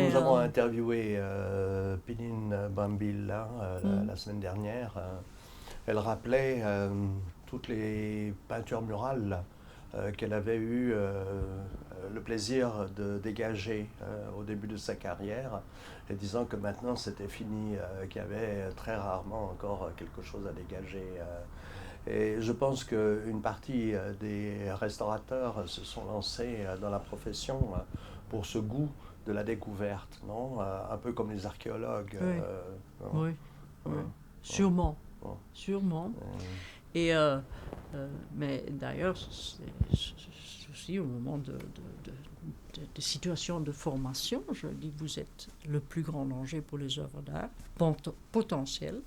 nous avons interviewé Pinine Bambilla la semaine dernière, elle rappelait toutes les peintures murales qu'elle avait eu le plaisir de dégager au début de sa carrière, et disant que maintenant c'était fini, qu'il y avait très rarement encore quelque chose à dégager. Et je pense qu'une partie des restaurateurs se sont lancés dans la profession pour ce goût de la découverte, non? Un peu comme les archéologues. Oui, Non? oui, oui. Ouais, Sûrement, ouais. sûrement. Et, mais d'ailleurs, c'est aussi au moment de situations de formation, je dis, vous êtes le plus grand danger pour les œuvres d'art, potentiel,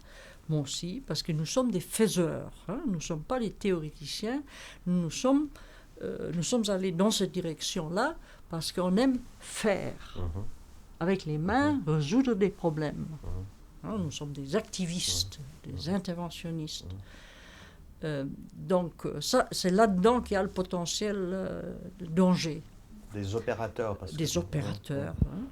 moi aussi, parce que nous sommes des faiseurs, hein, nous ne sommes pas des théoréticiens, nous sommes allés dans cette direction-là parce qu'on aime faire, avec les mains, résoudre des problèmes. Hein, nous sommes des activistes, des interventionnistes. Donc ça, c'est là-dedans qu'il y a le potentiel de danger. Des opérateurs. Des opérateurs. Hein.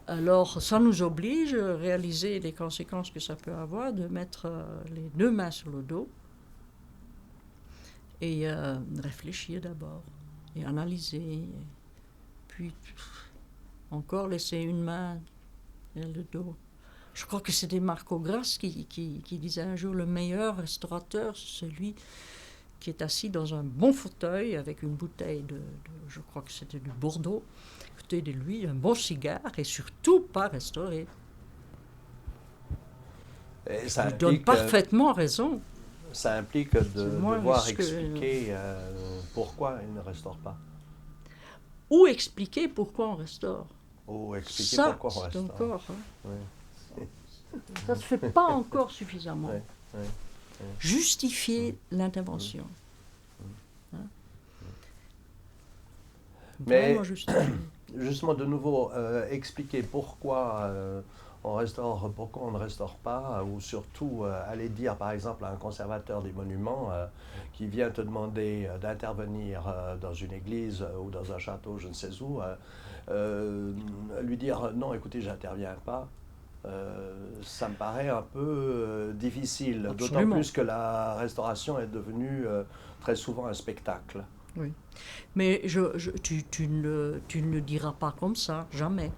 Alors ça nous oblige à réaliser les conséquences que ça peut avoir, de mettre les deux mains sur le dos et réfléchir d'abord et analyser. Puis encore laisser une main et le dos. Je crois que c'était Marco Grasse qui disait un jour, le meilleur restaurateur, c'est celui qui est assis dans un bon fauteuil avec une bouteille je crois que c'était du Bordeaux, à côté de lui, un bon cigare et surtout pas restaurer. Et ça il donne parfaitement raison. Ça implique de devoir expliquer pourquoi il ne restaure pas. Ou expliquer pourquoi on restaure. Ou expliquer ça, pourquoi on restaure. Encore, hein. Oui. Ça ne se fait pas encore suffisamment. Oui. Justifier l'intervention. Hein? Mais justement, de nouveau, expliquer pourquoi on restaure, pourquoi on ne restaure pas, ou surtout aller dire par exemple à un conservateur des monuments qui vient te demander d'intervenir dans une église ou dans un château, je ne sais où, lui dire non, écoutez, j'interviens pas. Ça me paraît un peu difficile, d'autant plus que la restauration est devenue très souvent un spectacle. Oui, mais tu ne le diras pas comme ça, jamais.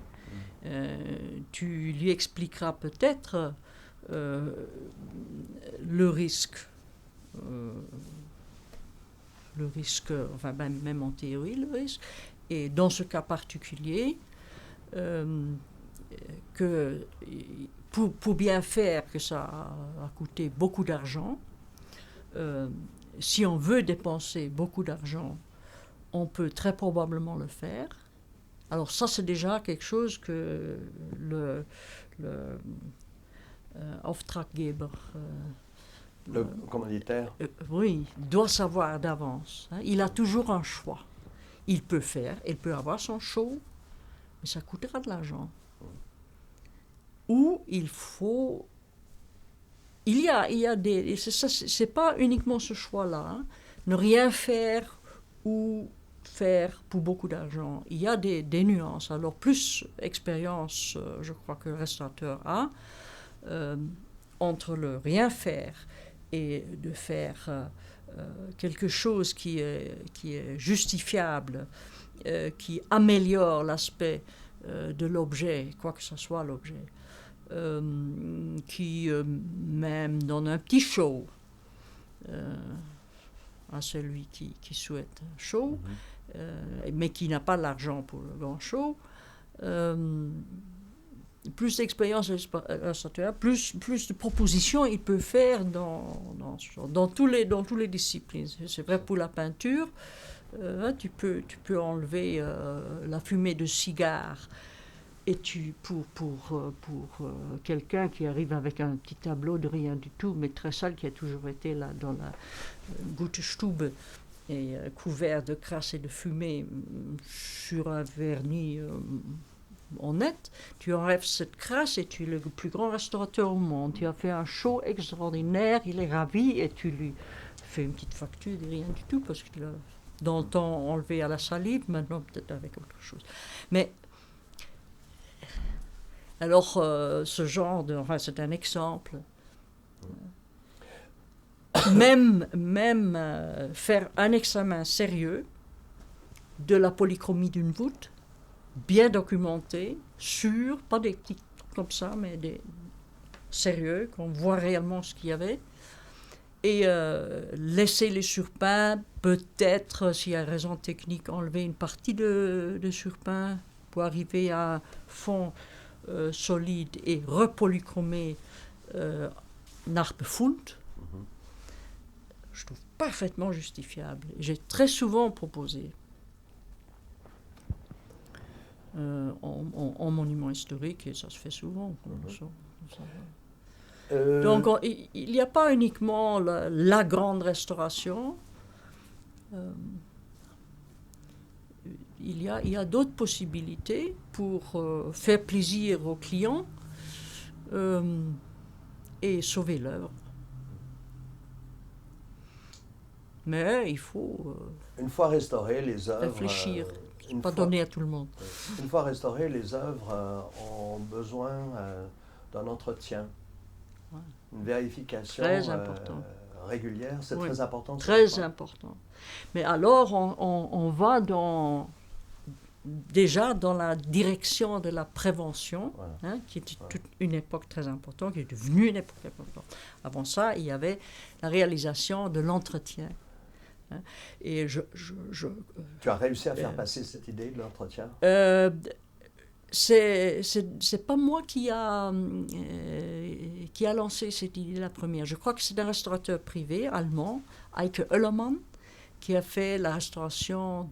Tu lui expliqueras peut-être le risque, enfin même en théorie, le risque, et dans ce cas particulier, que pour bien faire, que ça a coûté beaucoup d'argent, si on veut dépenser beaucoup d'argent, on peut très probablement le faire. Alors ça, c'est déjà quelque chose que le Auftraggeber, le commanditaire, oui, doit savoir d'avance. Hein. Il a toujours un choix. Il peut avoir son show, mais ça coûtera de l'argent. Ou il faut... Il y a des... C'est pas uniquement ce choix-là. Hein. Ne rien faire ou faire pour beaucoup d'argent. Il y a des nuances. Alors, plus expérience, je crois que le restaurateur a, entre le rien faire et de faire quelque chose qui est justifiable, qui améliore l'aspect de l'objet, quoi que ce soit l'objet, qui même donne un petit show à celui qui souhaite un show, mais qui n'a pas l'argent pour le grand show. Plus d'expérience plus de propositions il peut faire dans tous les disciplines. C'est vrai pour la peinture. Tu peux enlever la fumée de cigare. Et pour quelqu'un qui arrive avec un petit tableau de rien du tout, mais très sale, qui a toujours été là dans la Gutestube, et couvert de crasse et de fumée sur un vernis honnête, tu enlèves cette crasse et tu es le plus grand restaurateur au monde. Tu as fait un show extraordinaire, il est ravi et tu lui fais une petite facture de rien du tout parce qu'il a dans le temps enlevé à la salive, maintenant peut-être avec autre chose. Mais Alors, ce genre de... Enfin, c'est un exemple. Même faire un examen sérieux de la polychromie d'une voûte, bien documenté, sûr, pas des petits trucs comme ça, mais des sérieux, qu'on voit réellement ce qu'il y avait, et laisser les surpeints, peut-être, s'il y a raison technique, enlever une partie de surpeint pour arriver à un fond solide et repolychromer Narpefund. Je trouve parfaitement justifiable. J'ai très souvent proposé en monument historique, et ça se fait souvent. Donc il n'y a pas uniquement la grande restauration, il y a d'autres possibilités pour faire plaisir aux clients et sauver l'œuvre. Mais il faut une fois restaurées, les œuvres... réfléchir, pas donner à tout le monde. Une fois restaurées, les œuvres ont besoin d'un entretien, une vérification régulière. C'est très important. Très important. Mais alors, on va déjà dans la direction de la prévention, qui est une époque très importante, qui est devenue une époque importante. Avant ça, il y avait la réalisation de l'entretien. Et tu as réussi à faire passer cette idée de l'entretien? C'est pas moi qui a lancé cette idée la première. Je crois que c'est un restaurateur privé allemand, Eike Oellermann, qui a fait la restauration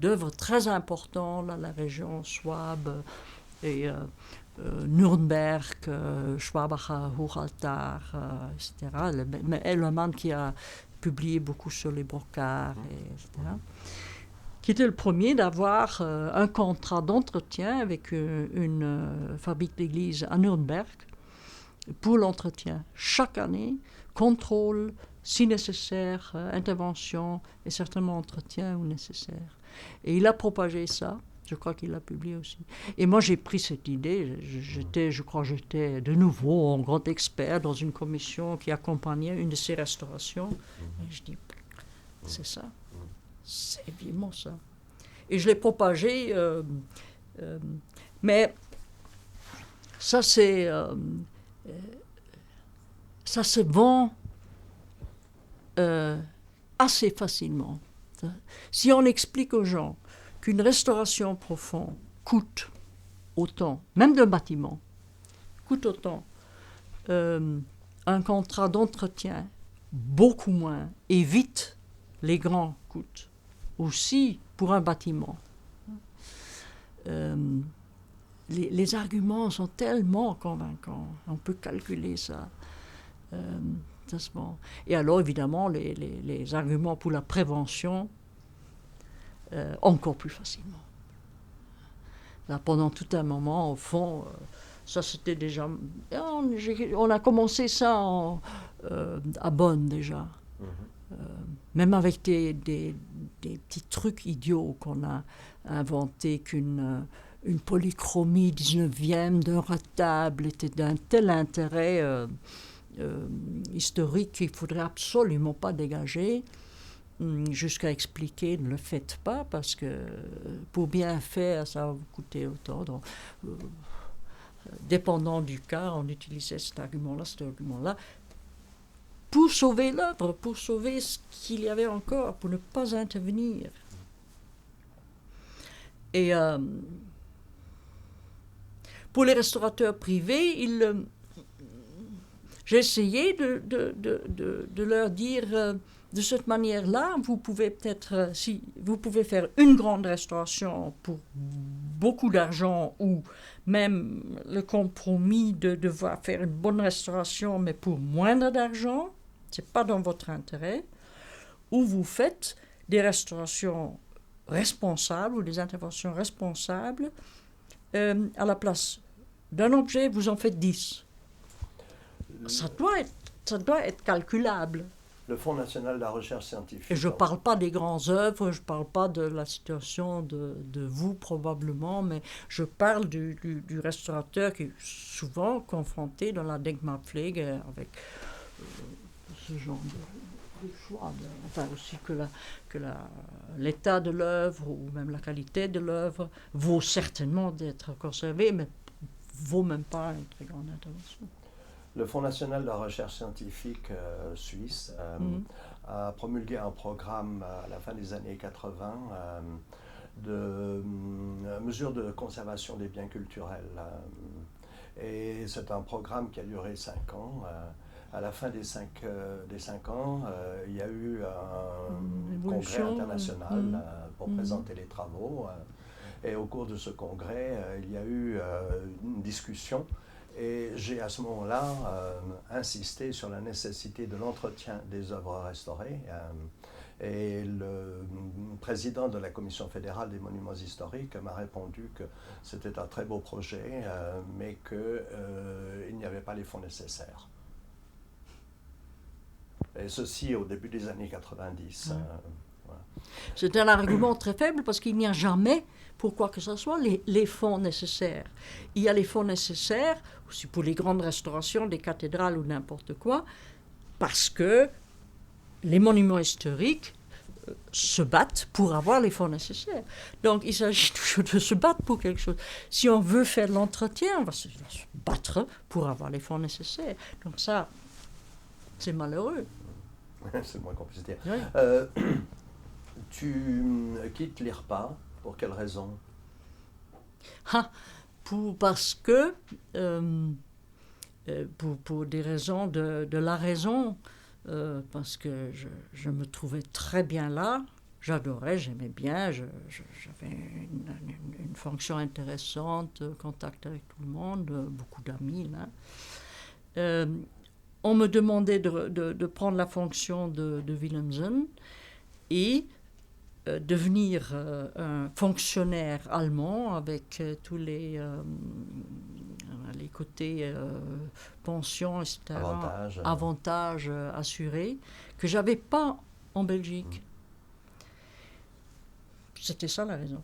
d'œuvres très importantes dans la région Schwab et Nürnberg, Schwabacher Hochaltar, etc. Oellermann qui a publié beaucoup sur les brocards, etc. Qui était le premier d'avoir un contrat d'entretien avec une fabrique d'église à Nürnberg pour l'entretien. Chaque année, contrôle, si nécessaire, intervention et certainement entretien où nécessaire. Et il a propagé ça, je crois qu'il l'a publié aussi. Et moi j'ai pris cette idée, je crois que j'étais de nouveau un grand expert dans une commission qui accompagnait une de ces restaurations. Et je dis, c'est ça. C'est évidemment ça. Et je l'ai propagé, mais ça se vend assez facilement. Si on explique aux gens qu'une restauration profonde coûte autant, même d'un bâtiment, coûte autant, un contrat d'entretien beaucoup moins, évite les grands coûts. Aussi pour un bâtiment. Les arguments sont tellement convaincants, on peut calculer ça. Ça se vend. Et alors évidemment les arguments pour la prévention encore plus facilement. Là, pendant tout un moment, au fond, ça c'était déjà... On a commencé ça à Bonn déjà. Même avec des petits trucs idiots qu'on a inventés, qu'une polychromie 19e d'un retable était d'un tel intérêt historique qu'il ne faudrait absolument pas dégager, jusqu'à expliquer ne le faites pas parce que pour bien faire ça va vous coûter autant. Donc, dépendant du cas, on utilisait cet argument-là. Pour sauver l'œuvre, pour sauver ce qu'il y avait encore, pour ne pas intervenir. Et pour les restaurateurs privés, j'ai essayé de leur dire, de cette manière-là, vous pouvez peut-être, si vous pouvez faire une grande restauration pour beaucoup d'argent, ou même le compromis de devoir faire une bonne restauration, mais pour moindre d'argent, c'est pas dans votre intérêt, ou vous faites des restaurations responsables ou des interventions responsables, à la place d'un objet, vous en faites 10. Ça doit être calculable. Le Fonds national de la recherche scientifique. Et je ne parle pas des grandes œuvres, je ne parle pas de la situation de vous probablement, mais je parle du restaurateur qui est souvent confronté dans la Denkmalpflege avec ce genre de choix. Enfin aussi que l'état de l'œuvre ou même la qualité de l'œuvre vaut certainement d'être conservée, mais vaut même pas une très grande intervention. Le Fonds national de la recherche scientifique suisse a promulgué un programme à la fin des années 80 de mesures de conservation des biens culturels. Et c'est un programme qui a duré 5 ans. À la fin des 5 ans, il y a eu un congrès international pour présenter les travaux. Et au cours de ce congrès, il y a eu une discussion. Et j'ai à ce moment-là insisté sur la nécessité de l'entretien des œuvres restaurées. Et le président de la Commission fédérale des monuments historiques m'a répondu que c'était un très beau projet, mais qu'il n'y avait pas les fonds nécessaires. Et ceci au début des années 90. Voilà. C'est un argument très faible parce qu'il n'y a jamais, pour quoi que ce soit, les fonds nécessaires. Il y a les fonds nécessaires, aussi pour les grandes restaurations, des cathédrales ou n'importe quoi, parce que les monuments historiques se battent pour avoir les fonds nécessaires. Donc il s'agit toujours de se battre pour quelque chose. Si on veut faire de l'entretien, on va se battre pour avoir les fonds nécessaires. Donc ça, c'est malheureux. C'est le moins qu'on puisse dire. Oui. Tu quittes l'IRPA, pour quelle raison? Parce que, pour des raisons de la raison, parce que je me trouvais très bien là, j'adorais, j'aimais bien, j'avais une fonction intéressante, contact avec tout le monde, beaucoup d'amis là. On me demandait de prendre la fonction de Willemsen et devenir un fonctionnaire allemand avec tous les côtés pensions, etc., avantages assurés, que je n'avais pas en Belgique. C'était ça la raison.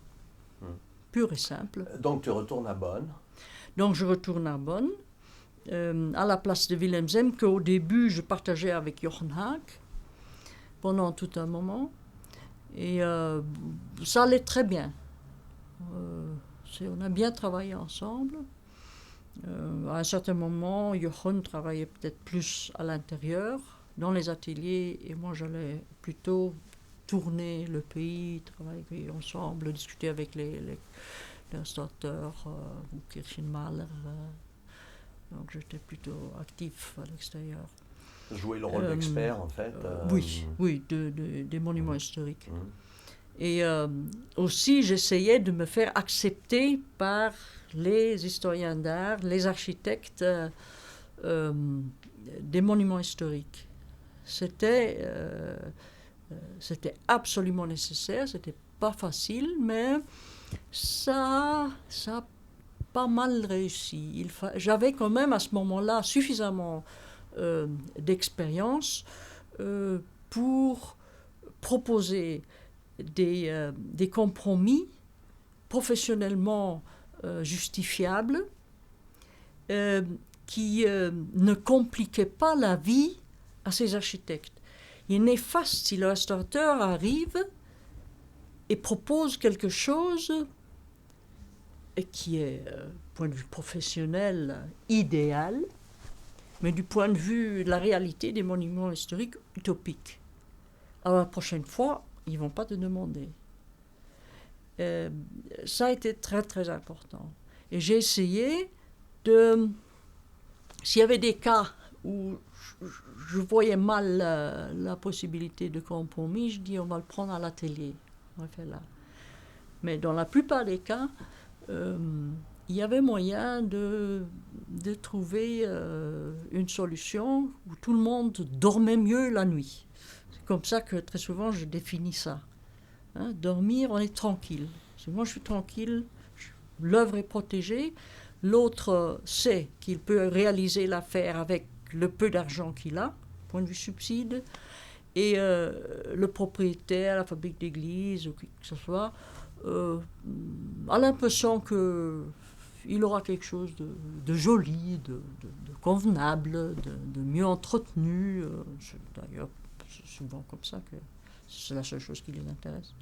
Pure et simple. Donc tu retournes à Bonn. Donc je retourne à Bonn. À la place de Willemsen, qu'au début je partageais avec Jochen Haag pendant tout un moment. Et ça allait très bien. On a bien travaillé ensemble. À un certain moment, Jochen travaillait peut-être plus à l'intérieur, dans les ateliers, et moi j'allais plutôt tourner le pays, travailler ensemble, discuter avec les restaurateurs, ou Kirchenmaler. Donc j'étais plutôt actif à l'extérieur. Jouer le rôle d'expert, en fait. Oui, des monuments historiques. Et aussi, j'essayais de me faire accepter par les historiens d'art, les architectes des monuments historiques. C'était absolument nécessaire, c'était pas facile, mais ça a pas mal réussi. J'avais quand même à ce moment-là suffisamment d'expérience pour proposer des compromis professionnellement justifiables qui ne compliquaient pas la vie à ces architectes. Il est néfaste si le restaurateur arrive et propose quelque chose qui est, du point de vue professionnel, idéal, mais du point de vue de la réalité des monuments historiques, utopique. Alors la prochaine fois, ils ne vont pas te demander. Ça a été très très important. Et j'ai essayé de... S'il y avait des cas où je voyais mal la possibilité de compromis, je dis on va le prendre à l'atelier. On va faire là. Mais dans la plupart des cas, il y avait moyen de trouver une solution où tout le monde dormait mieux la nuit. C'est comme ça que très souvent je définis ça. Dormir, on est tranquille. Si moi je suis tranquille, l'œuvre est protégée, l'autre sait qu'il peut réaliser l'affaire avec le peu d'argent qu'il a, point de vue subside, Et le propriétaire, la fabrique d'église, ou qui que ce soit, a l'impression qu'il aura quelque chose de joli, de convenable, de mieux entretenu. D'ailleurs, c'est souvent comme ça que c'est la seule chose qui les intéresse.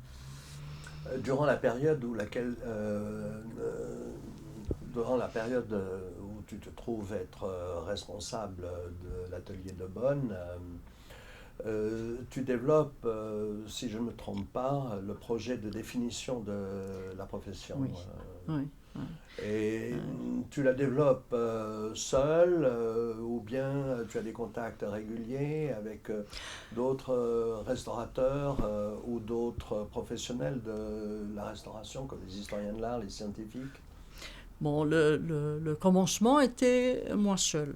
Durant la période où tu te trouves être responsable de l'atelier de Bonn, tu développes, si je ne me trompe pas, le projet de définition de la profession. Oui. Oui. Et tu la développes seul ou bien tu as des contacts réguliers avec d'autres restaurateurs ou d'autres professionnels de la restauration comme les historiens de l'art, les scientifiques? Bon, le commencement était moi seul.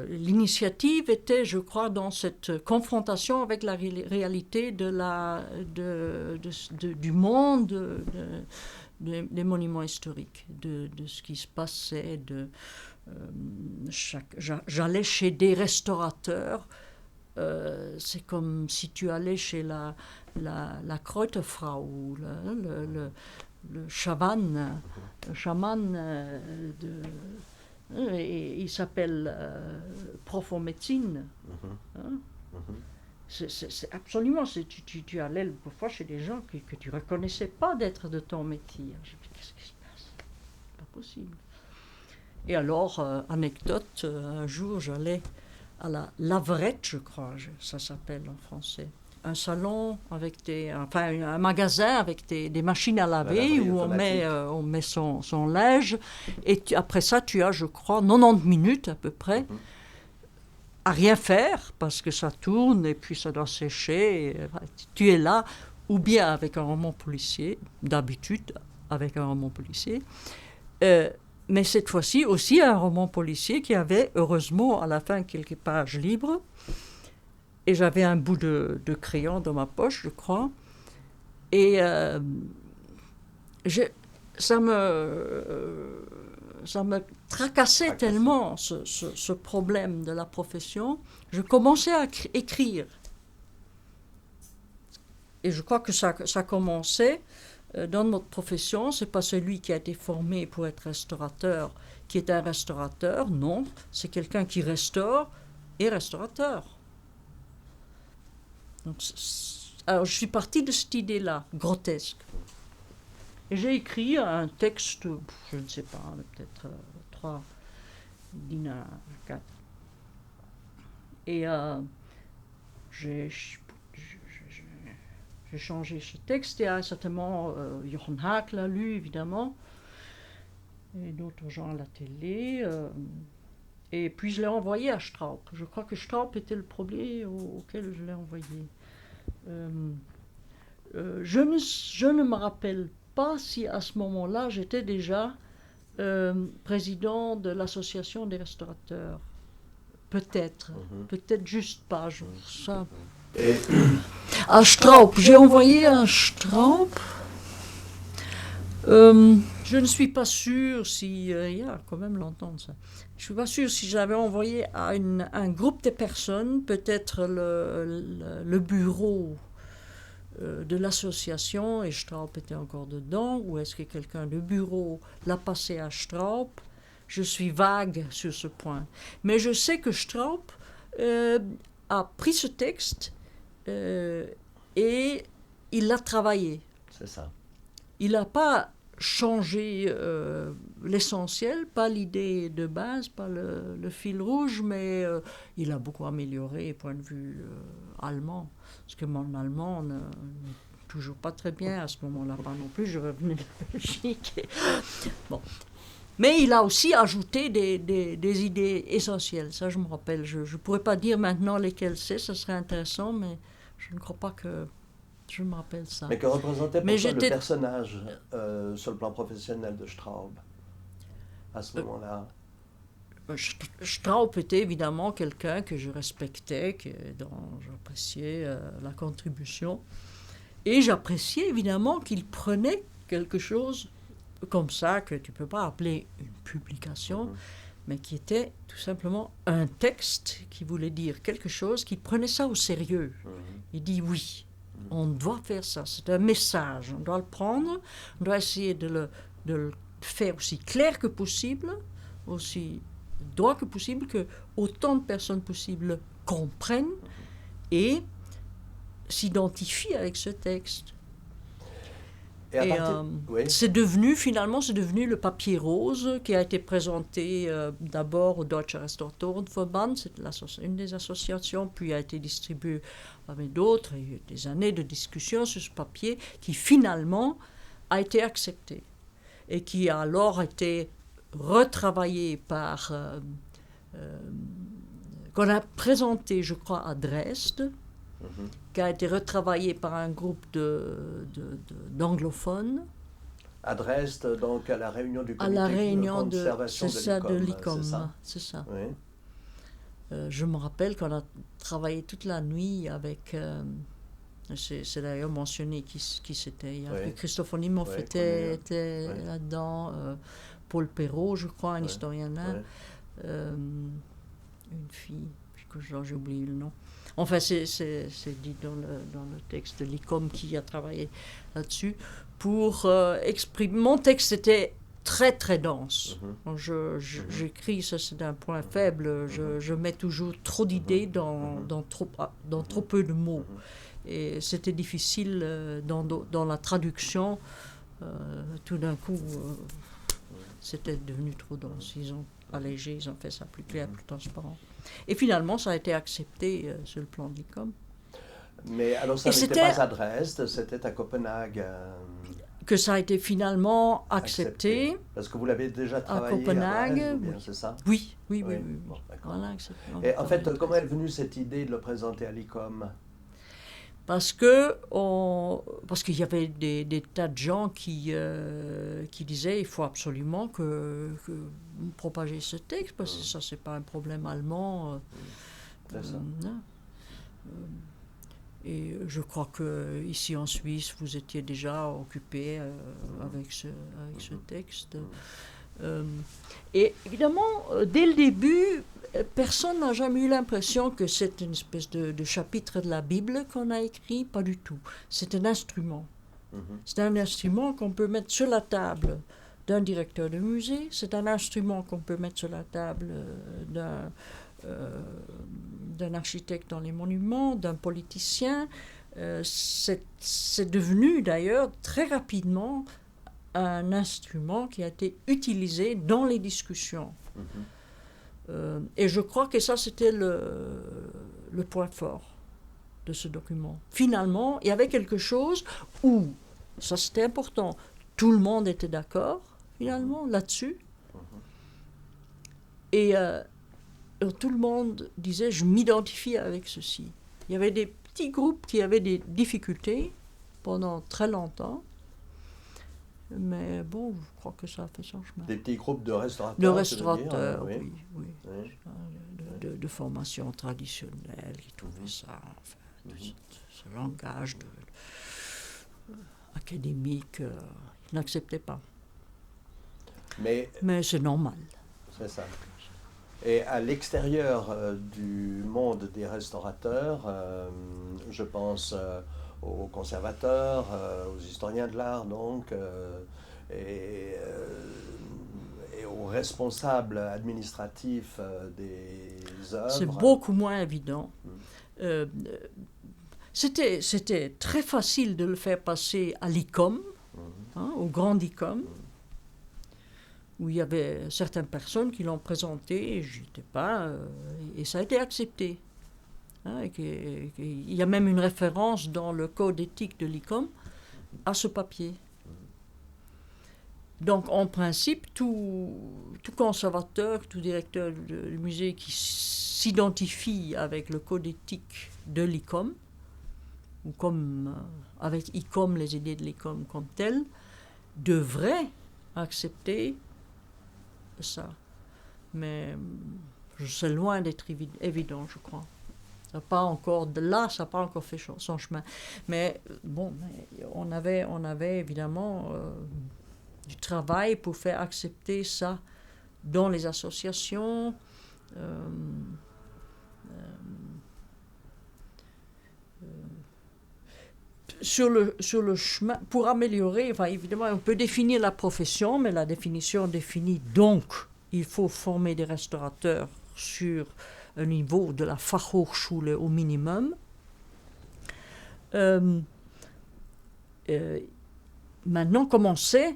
L'initiative était, je crois, dans cette confrontation avec la réalité du monde des monuments historiques, de ce qui se passait. J'allais chez des restaurateurs. C'est comme si tu allais chez la Kräuterfrau, le chaman et il s'appelle prof en médecine. C'est absolument, tu allais parfois chez des gens que tu ne reconnaissais pas d'être de ton métier. Je me dis, qu'est-ce qui se passe? C'est pas possible. Et alors, anecdote, un jour j'allais à la laverette, je crois, ça s'appelle en français. Un salon avec un magasin avec des machines à laver où on met son linge. Et après ça, tu as, je crois, 90 minutes à peu près à rien faire parce que ça tourne et puis ça doit sécher. Tu es là, ou bien avec un roman policier, d'habitude avec un roman policier. Mais cette fois-ci aussi un roman policier qui avait heureusement à la fin quelques pages libres. Et j'avais un bout de crayon dans ma poche, je crois. Et ça me tracassait tellement, ce problème de la profession. Je commençais à écrire. Et je crois que ça commençait dans notre profession. Ce n'est pas celui qui a été formé pour être restaurateur qui est un restaurateur. Non, c'est quelqu'un qui restaure et restaurateur. Donc, alors, je suis partie de cette idée-là, grotesque. Et j'ai écrit un texte, je ne sais pas, peut-être 3 lignes à 4. Et j'ai changé ce texte, et certainement Jochen Haak l'a lu, évidemment, et d'autres gens à la télé. Et puis je l'ai envoyé à Straub. Je crois que Straub était le premier auquel je l'ai envoyé. Je ne me rappelle pas si à ce moment-là j'étais déjà président de l'association des restaurateurs. Peut-être juste pas. Ça. À Straub, j'ai envoyé à Straub. Je ne suis pas sûre si... il y a quand même longtemps ça. Je ne suis pas sûre si j'avais envoyé à un groupe de personnes, peut-être le bureau de l'association, et Straub était encore dedans, ou est-ce que quelqu'un du bureau l'a passé à Straub? Je suis vague sur ce point. Mais je sais que Straub a pris ce texte et il l'a travaillé. C'est ça. Il n'a pas changé l'essentiel, pas l'idée de base, pas le fil rouge, mais il a beaucoup amélioré du point de vue allemand. Parce que mon allemand n'est toujours pas très bien à ce moment-là, pas non plus, je revenais de Belgique. Bon. Mais il a aussi ajouté des idées essentielles, ça je me rappelle. Je ne pourrais pas dire maintenant lesquelles c'est, ça serait intéressant, mais je ne crois pas que... Je me rappelle ça. Mais que représentait pour toi le personnage sur le plan professionnel de Straub à ce moment-là? Straub était évidemment quelqu'un que je respectais, dont j'appréciais la contribution. Et j'appréciais évidemment qu'il prenait quelque chose comme ça, que tu ne peux pas appeler une publication, mais qui était tout simplement un texte qui voulait dire quelque chose, qui prenait ça au sérieux. Il dit oui, on doit faire ça, c'est un message, on doit le prendre, on doit essayer de le faire aussi clair que possible, aussi droit que possible, que autant de personnes possibles comprennent et s'identifient avec ce texte. Et c'est devenu le papier rose qui a été présenté d'abord au Deutscher Restauratorenverband, c'est une des associations, puis a été distribué avec d'autres. Il y a eu des années de discussion sur ce papier qui finalement a été accepté et qui a alors été retravaillé qu'on a présenté, je crois, à Dresde, qui a été retravaillé par un groupe d'anglophones. À Dresde, donc à la réunion du comité de conservation de l'ICOM. C'est ça. Oui. Je me rappelle qu'on a travaillé toute la nuit avec... c'est d'ailleurs mentionné qui c'était. Il y avait Christophe Onimoff était là-dedans, Paul Perrault, je crois, un historien là. Une fille, j'ai oublié le nom. Enfin, c'est dit dans le texte de l'ICOM qui a travaillé là-dessus pour exprimer. Mon texte était très très dense. J'écris, ça c'est un point faible, je mets toujours trop d'idées dans trop peu de mots. Et c'était difficile dans la traduction. Tout d'un coup, c'était devenu trop dense. Ils ont allégé, ils ont fait ça plus clair, plus transparent. Et finalement, ça a été accepté sur le plan de l'ICOM. Mais alors, ça n'était pas à Dresde, c'était à Copenhague. Que ça a été finalement accepté. Parce que vous l'avez déjà travaillé à Copenhague, à Dresde, c'est ça? Oui. Bon, voilà, et en fait, comment est venue cette idée de le présenter à l'ICOM? Parce qu'il y avait des tas de gens qui disaient il faut absolument que vous propagez ce texte, parce que ça, c'est pas un problème allemand. Et je crois qu'ici en Suisse, vous étiez déjà occupé avec ce texte. Et évidemment, dès le début, personne n'a jamais eu l'impression que c'est une espèce de chapitre de la Bible qu'on a écrit, pas du tout. C'est un instrument. C'est un instrument qu'on peut mettre sur la table d'un directeur de musée, c'est un instrument qu'on peut mettre sur la table d'un architecte dans les monuments, d'un politicien. C'est devenu d'ailleurs très rapidement un instrument qui a été utilisé dans les discussions. Et je crois que ça, c'était le point fort de ce document. Finalement, il y avait quelque chose où, ça c'était important, tout le monde était d'accord, finalement, là-dessus. Et tout le monde disait, je m'identifie avec ceci. Il y avait des petits groupes qui avaient des difficultés pendant très longtemps. Mais bon, je crois que ça a fait son chemin. Des petits groupes de restaurateurs? De restaurateurs, oui. De formation traditionnelle, qui trouvaient ça, enfin, ce langage académique, ils n'acceptaient pas. Mais c'est normal. C'est ça. Et à l'extérieur du monde des restaurateurs, je pense aux conservateurs, aux historiens de l'art, donc, et aux responsables administratifs des œuvres. C'est beaucoup moins évident. C'était très facile de le faire passer à l'ICOM, au grand ICOM, où il y avait certaines personnes qui l'ont présenté, et je n'étais pas, et ça a été accepté. Il y a même une référence dans le code éthique de l'ICOM à ce papier. Donc, en principe, tout conservateur, tout directeur du musée qui s'identifie avec le code éthique de l'ICOM, ou comme avec ICOM, les idées de l'ICOM comme telles, devrait accepter ça. Mais c'est loin d'être évident, je crois. Ça n'a pas encore fait son chemin. Mais bon, on avait évidemment du travail pour faire accepter ça dans les associations. Sur le chemin, pour améliorer, enfin évidemment on peut définir la profession, mais la définition définit donc, il faut former des restaurateurs sur un niveau de la Fachhochschule au minimum. Maintenant, comme on sait,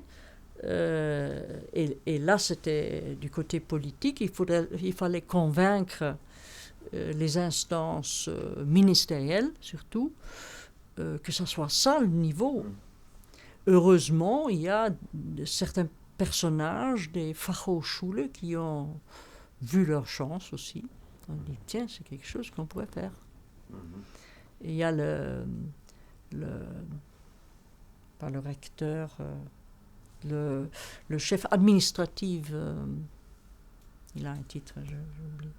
et là c'était du côté politique, il fallait convaincre les instances ministérielles surtout, que ce soit ça le niveau. Heureusement, il y a certains personnages des Fachhochschule qui ont vu leur chance aussi. On dit, tiens, c'est quelque chose qu'on pourrait faire. Et il y a pas le recteur, le chef administratif, il a un titre, j'oublie,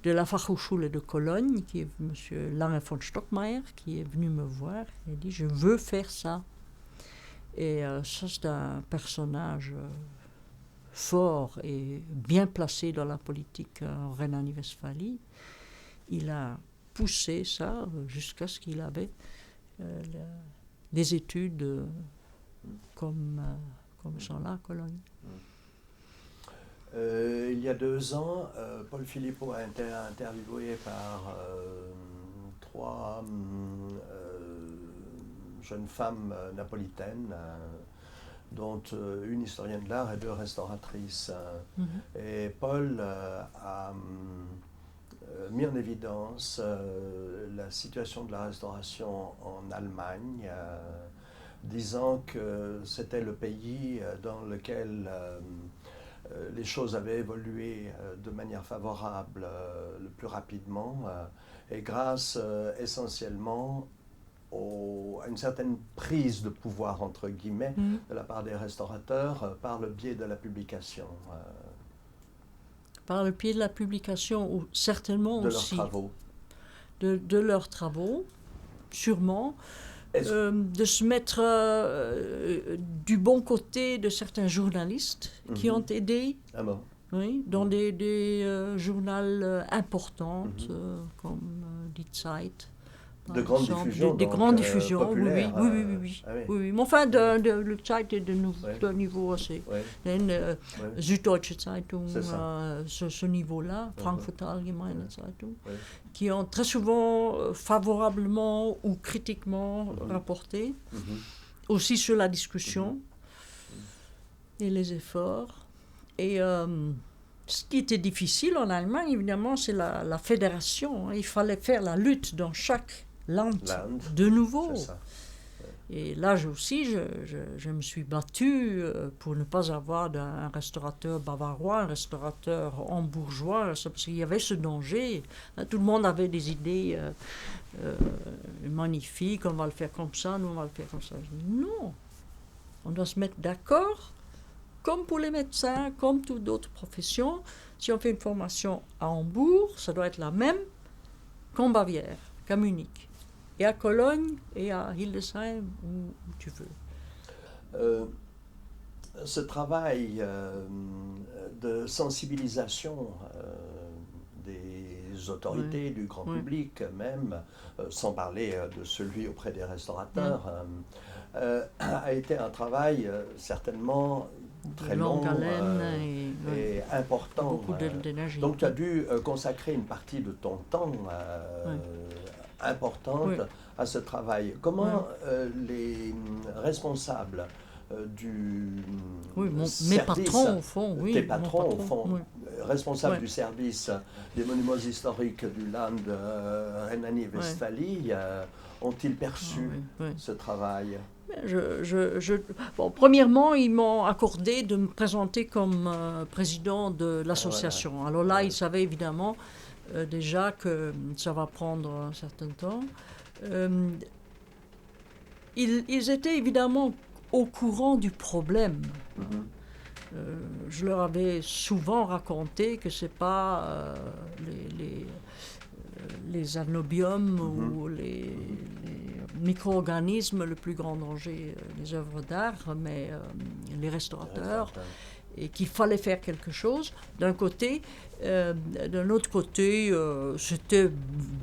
de la Fachhochschule de Cologne, qui est M. Lange von Stockmeier, qui est venu me voir et dit, je veux faire ça. Et ça, c'est un personnage fort et bien placé dans la politique en Rhénanie-Westphalie. Il a poussé ça jusqu'à ce qu'il avait des études comme sont là à Cologne. Il y a 2 ans, Paul Philippot a été interviewé par 3 jeunes femmes napolitaines, dont une historienne de l'art et 2 restauratrices. Et Paul a mis en évidence la situation de la restauration en Allemagne, disant que c'était le pays dans lequel les choses avaient évolué de manière favorable le plus rapidement, et grâce essentiellement à une certaine prise de pouvoir, entre guillemets, de la part des restaurateurs par le biais de la publication. Par le biais de la publication, ou certainement de aussi. Leurs travaux. De leurs travaux, sûrement. De se mettre du bon côté de certains journalistes qui ont aidé, oui, dans des journaux importants comme Die Zeit. De grande diffusion, des grandes diffusions, populaires, oui. Mais enfin, le Zeit est d'un niveau assez. Süddeutsche Zeitung, ce niveau-là, Frankfurter Allgemeine Zeitung, qui ont très souvent favorablement ou critiquement rapporté, aussi sur la discussion et les efforts. Et ce qui était difficile en Allemagne, évidemment, c'est la fédération. Il fallait faire la lutte dans chaque land de nouveau. Et là aussi, je me suis battue pour ne pas avoir un restaurateur bavarois, un restaurateur hambourgeois, parce qu'il y avait ce danger. Tout le monde avait des idées magnifiques, on va le faire comme ça, nous on va le faire comme ça. Je dis, non, on doit se mettre d'accord, comme pour les médecins, comme toutes d'autres professions. Si on fait une formation à Hambourg, ça doit être la même qu'en Bavière, qu'à Munich. Et à Cologne, et à Hildesheim, où tu veux. Ce travail de sensibilisation des autorités, du grand public même, sans parler de celui auprès des restaurateurs, a été un travail certainement très long et important. Beaucoup d'énergie. Donc tu as dû consacrer une partie de ton temps importante à ce travail. Comment les responsables mes patrons au fond, tes patrons au fond, responsables du service des monuments historiques du Land Rhénanie-Westphalie, ont-ils perçu ce travail? Premièrement, ils m'ont accordé de me présenter comme président de l'association. Voilà. Alors là, ils savaient évidemment déjà que ça va prendre un certain temps. Ils étaient évidemment au courant du problème. Je leur avais souvent raconté que ce n'est pas les anobiums ou les micro-organismes le plus grand danger des œuvres d'art, mais les restaurateurs. et qu'il fallait faire quelque chose, d'un côté. D'un autre côté, c'était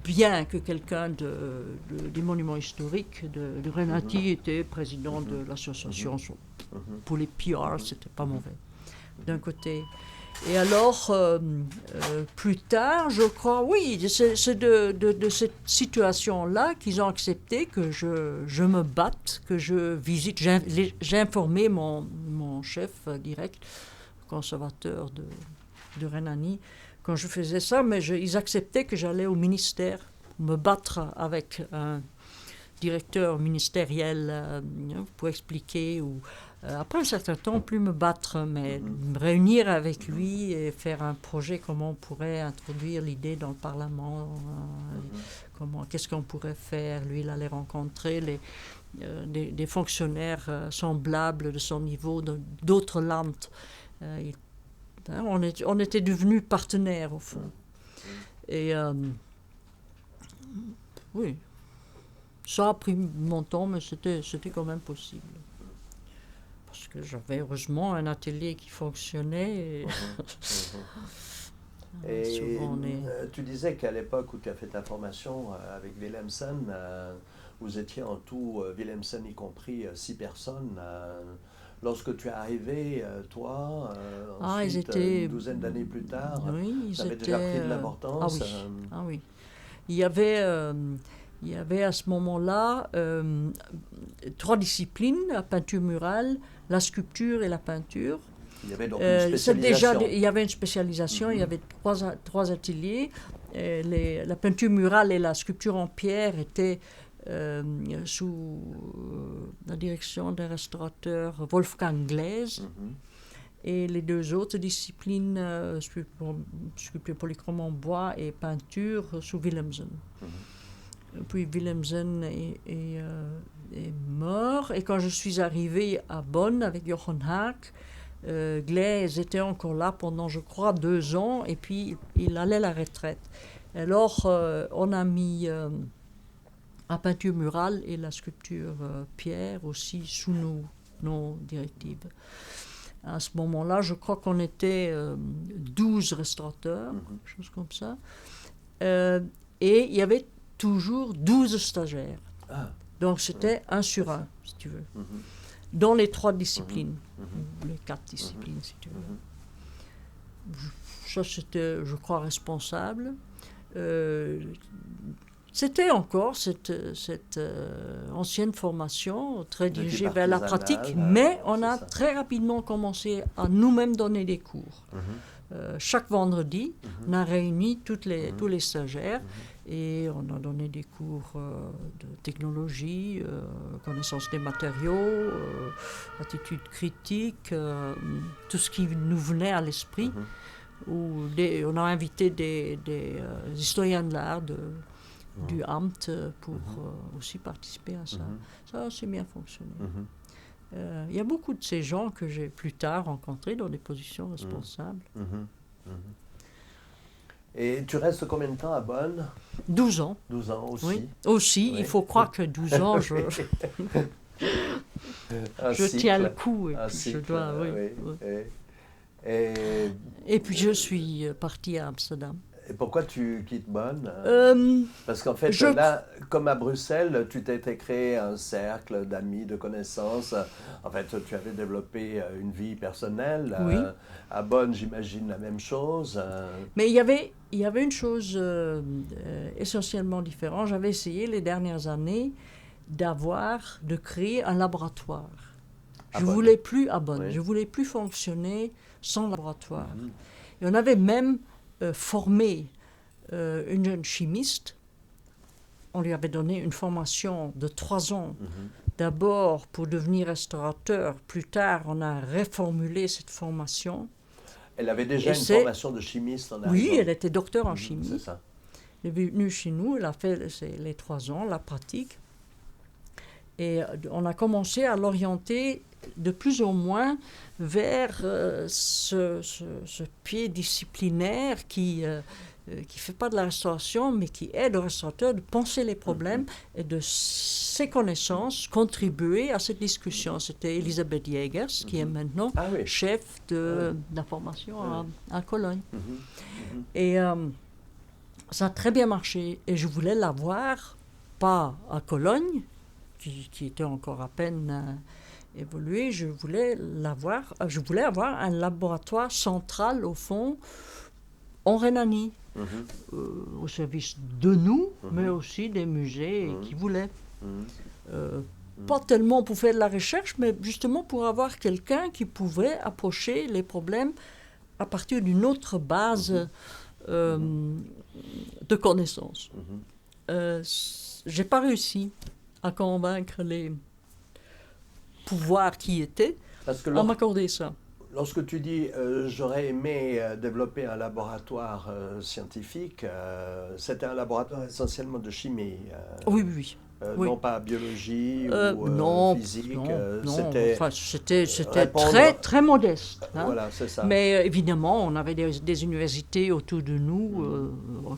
bien que quelqu'un des monuments historiques de Renati était président de l'association. Pour les PR, c'était pas mauvais, d'un côté. Et alors, plus tard, je crois, oui, c'est de cette situation-là qu'ils ont accepté que je me batte, que je visite. J'ai informé mon chef direct, conservateur de Rhénanie, quand je faisais ça, mais ils acceptaient que j'allais au ministère me battre avec un directeur ministériel pour expliquer ou après un certain temps, plus me battre, mais me réunir avec lui et faire un projet, comment on pourrait introduire l'idée dans le Parlement, qu'est-ce qu'on pourrait faire. Lui, il allait rencontrer des fonctionnaires semblables de son niveau, d'autres landes. On était devenus partenaires, au fond. Et oui, ça a pris mon temps, mais c'était quand même possible. Parce que j'avais heureusement un atelier qui fonctionnait. Et tu disais qu'à l'époque où tu as fait ta formation avec Willemsen, vous étiez en tout, Willemsen y compris, 6 personnes. Lorsque tu es arrivé, toi, ensuite, une douzaine d'années plus tard, ça avait déjà pris de l'importance. Ah oui. Il y avait à ce moment-là 3 disciplines, la peinture murale, la sculpture et la peinture. Il y avait donc une spécialisation. Il y avait une spécialisation, il y avait 3 ateliers. La peinture murale et la sculpture en pierre étaient sous la direction d'un restaurateur, Wolfgang Glaise. Et les 2 autres disciplines, sculpture polychrome en bois et peinture, sous Willemsen. Puis Willemsen est mort, et quand je suis arrivée à Bonn avec Jochen Haak, Glaise était encore là pendant, je crois, 2 ans, et puis il allait à la retraite. Alors, on a mis la peinture murale et la sculpture pierre aussi sous nos directives. À ce moment-là, je crois qu'on était 12 restaurateurs, quelque chose comme ça. Et il y avait toujours 12 stagiaires. Donc c'était 1 sur 1, si tu veux. Dans les 3 disciplines, les 4 disciplines, si tu veux. Ça, c'était, je crois, responsable. C'était encore cette ancienne formation, très dirigée vers la pratique, mais on a très rapidement commencé à nous-mêmes donner des cours. Chaque vendredi, on a réuni tous les stagiaires et on a donné des cours de technologie, connaissance des matériaux, attitude critique, tout ce qui nous venait à l'esprit. On a invité des historiens de l'art du Amt pour aussi participer à ça. Ça a assez bien fonctionné. Il y a beaucoup de ces gens que j'ai plus tard rencontrés dans des positions responsables. Et tu restes combien de temps à Bonn? 12 ans. 12 ans aussi. Oui, aussi. Oui. Il faut croire que 12 ans, je tiens le coup. Et puis je dois, Et puis je suis partie à Amsterdam. Et pourquoi tu quittes Bonn? Parce qu'en fait, là, comme à Bruxelles, tu t'étais créé un cercle d'amis, de connaissances. En fait, tu avais développé une vie personnelle. Oui. À Bonn, j'imagine la même chose. Mais il y avait une chose essentiellement différente. J'avais essayé les dernières années de créer un laboratoire. Je ne voulais plus à Bonn. Je ne voulais plus fonctionner sans laboratoire. Et on avait même formé une jeune chimiste. On lui avait donné une formation de 3 ans. D'abord pour devenir restaurateur. Plus tard, on a reformulé cette formation. Elle avait déjà une formation de chimiste en arrivant. Oui, elle était docteur en chimie. C'est ça. Elle est venue chez nous, elle a fait les 3 ans, la pratique. Et on a commencé à l'orienter de plus ou moins vers ce pied disciplinaire qui qui ne fait pas de la restauration, mais qui aide le restaurateur de penser les problèmes et de ses connaissances contribuer à cette discussion. C'était Elisabeth Jägers, qui est maintenant chef d'information à Cologne. Et ça a très bien marché. Et je voulais l'avoir, pas à Cologne, qui était encore à peine évolué, je voulais avoir un laboratoire central, au fond, en Rhénanie, au service de nous, mais aussi des musées qui voulaient. Pas tellement pour faire de la recherche, mais justement pour avoir quelqu'un qui pouvait approcher les problèmes à partir d'une autre base de connaissances. J'ai pas réussi à convaincre les pouvoirs qui étaient à m'accorder ça. Lorsque tu dis j'aurais aimé développer un laboratoire scientifique, c'était un laboratoire essentiellement de chimie. Oui. Non pas biologie ou physique. C'était très, très modeste. Hein. Voilà, c'est ça. Mais évidemment, on avait des universités autour de nous,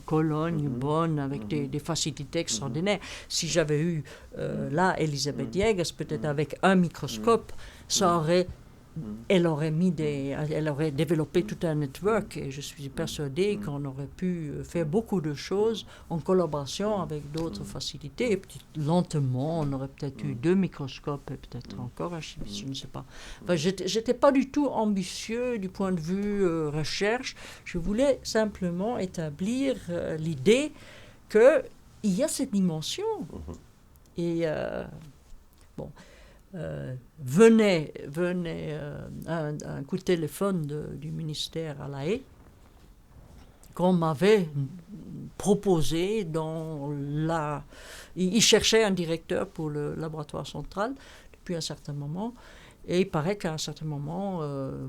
Cologne, Bonn, avec des facilités extraordinaires. Si j'avais eu là Elisabeth Jägers, peut-être avec un microscope, elle aurait développé tout un network, et je suis persuadée qu'on aurait pu faire beaucoup de choses en collaboration avec d'autres facilités. Et lentement, on aurait peut-être eu 2 microscopes et peut-être encore un chimiste, je ne sais pas. Enfin, j'étais pas du tout ambitieux du point de vue recherche. Je voulais simplement établir l'idée qu'il y a cette dimension. Et venait un coup de téléphone du ministère à La Haye qu'on m'avait proposé il cherchait un directeur pour le laboratoire central depuis un certain moment, et il paraît qu'à un certain moment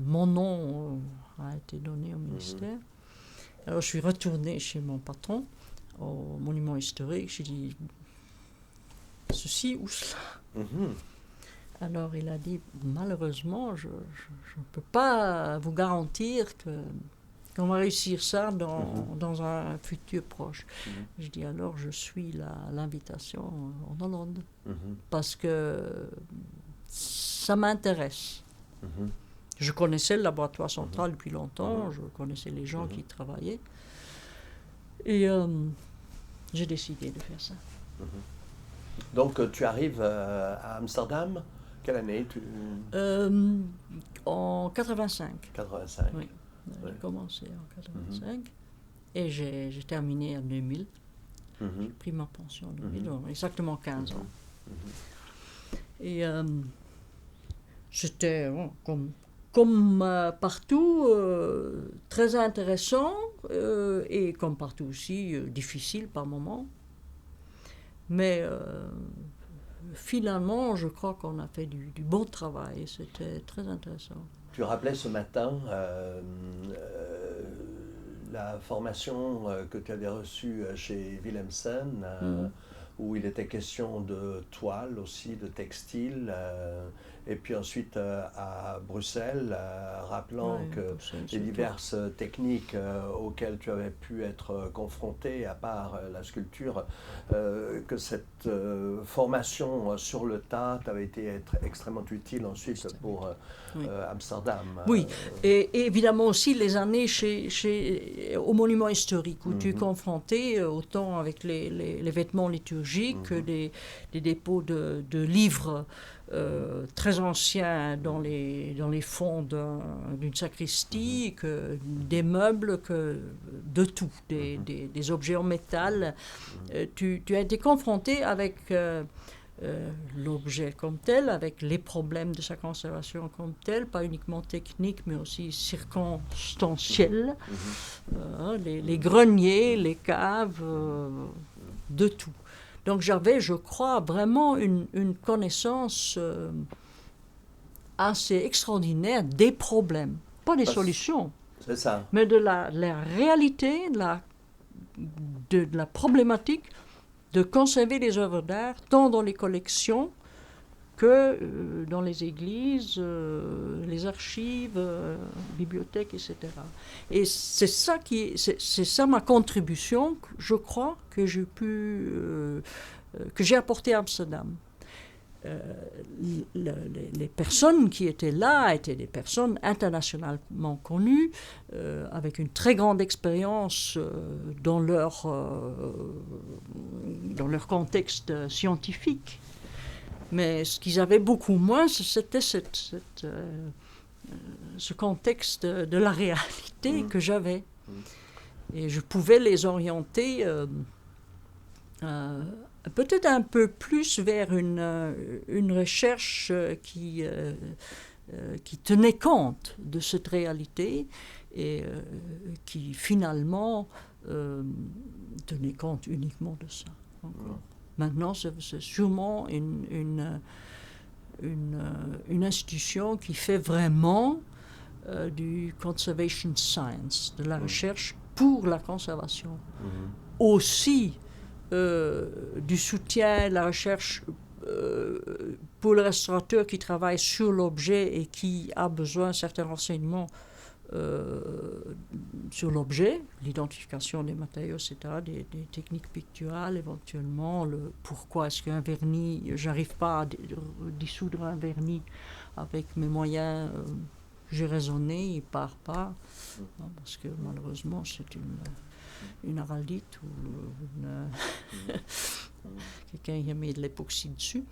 mon nom a été donné au ministère. Alors je suis retournée chez mon patron au monument historique, j'ai dit ceci ou cela. Alors il a dit, malheureusement, je ne peux pas vous garantir qu'on va réussir ça dans un futur proche. Je dis, alors je suis l'invitation en Hollande, parce que ça m'intéresse. Je connaissais le laboratoire central depuis longtemps, je connaissais les gens qui y travaillaient, et j'ai décidé de faire ça. Donc tu arrives à Amsterdam. Quelle année En 85. 85. Oui, j'ai commencé en 85 et j'ai terminé en 2000. J'ai pris ma pension en 2000, donc exactement 15 ans. Et c'était comme partout très intéressant et comme partout aussi difficile par moments. Mais finalement, je crois qu'on a fait du bon travail. C'était très intéressant. Tu rappelais ce matin la formation que tu avais reçue chez Willemsen, où il était question de toile aussi, de textile, et puis ensuite à Bruxelles, rappelant que les diverses techniques auxquelles tu avais pu être confronté, à part la sculpture, que cette formation sur le tas t'avait été extrêmement utile ensuite pour Amsterdam. Oui, et évidemment aussi les années au monument historique, où tu es confronté autant avec les vêtements liturgiques que des dépôts de livres très anciens dans les fonds d'une sacristie, que des meubles, de tout, des objets en métal. Tu as été confronté avec l'objet comme tel, avec les problèmes de sa conservation comme tel, pas uniquement techniques, mais aussi circonstanciels, les greniers, les caves, de tout. Donc j'avais, je crois, vraiment une connaissance assez extraordinaire des problèmes, pas des solutions, c'est ça. mais de la réalité, de la problématique de conserver les œuvres d'art, tant dans les collections que dans les églises, les archives, bibliothèques, etc. Et c'est ça ma contribution, je crois, que j'ai apportée à Amsterdam. Les personnes qui étaient là étaient des personnes internationalement connues, avec une très grande expérience dans leur contexte scientifique. Mais ce qu'ils avaient beaucoup moins, c'était ce contexte de la réalité que j'avais. Et je pouvais les orienter peut-être un peu plus vers une recherche qui tenait compte de cette réalité et qui finalement tenait compte uniquement de ça. Maintenant, c'est sûrement une institution qui fait vraiment du conservation science, de la recherche pour la conservation. Aussi du soutien, la recherche pour le restaurateur qui travaille sur l'objet et qui a besoin de certains renseignements sur l'objet, l'identification des matériaux, etc., des techniques picturales éventuellement, pourquoi est-ce qu'un vernis, j'arrive pas à dissoudre un vernis avec mes moyens, j'ai raisonné, il part pas, non, parce que malheureusement c'est une araldite ou quelqu'un qui a mis de l'époxy dessus.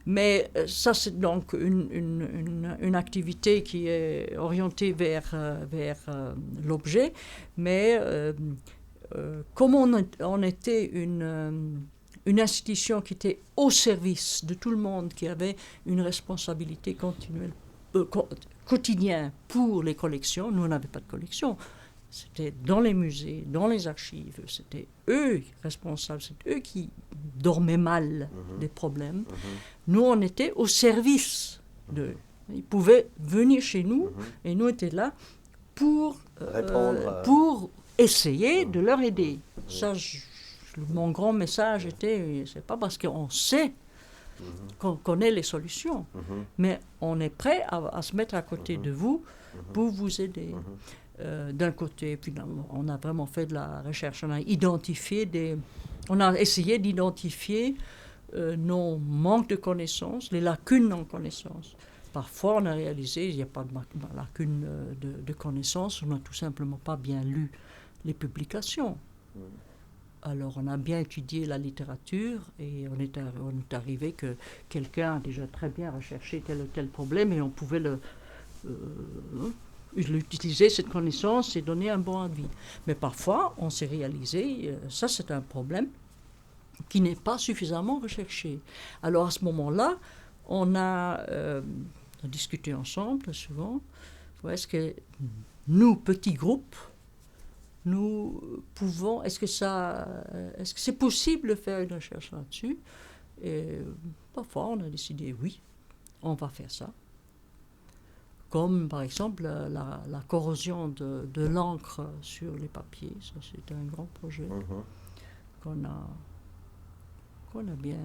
Mais ça, c'est donc une activité qui est orientée vers l'objet. Mais comme on était une institution qui était au service de tout le monde, qui avait une responsabilité continuelle, quotidienne pour les collections, nous, on n'avait pas de collection. C'était dans les musées, dans les archives, c'était eux responsables, c'est eux qui dormaient mal des problèmes. Nous, on était au service d'eux. Ils pouvaient venir chez nous et nous étions là pour essayer de leur aider. Ça, mon grand message était, c'est pas parce qu'on sait qu'on connaît les solutions, mais on est prêt à se mettre à côté de vous pour vous aider. D'un côté, puis on a vraiment fait de la recherche, on a essayé d'identifier nos manques de connaissances, les lacunes en connaissances. Parfois, on a réalisé qu'il n'y a pas de lacune de connaissances, on n'a tout simplement pas bien lu les publications. Alors, on a bien étudié la littérature et on est arrivé que quelqu'un a déjà très bien recherché tel ou tel problème et on pouvait utiliser cette connaissance et donner un bon avis. Mais parfois, on s'est réalisé, ça c'est un problème qui n'est pas suffisamment recherché. Alors à ce moment-là, on a discuté ensemble souvent, est-ce que nous, petits groupes, nous pouvons, est-ce que c'est possible de faire une recherche là-dessus? Et parfois, on a décidé, oui, on va faire ça. Comme par exemple la corrosion de l'encre sur les papiers. Ça, c'est un grand projet qu'on a bien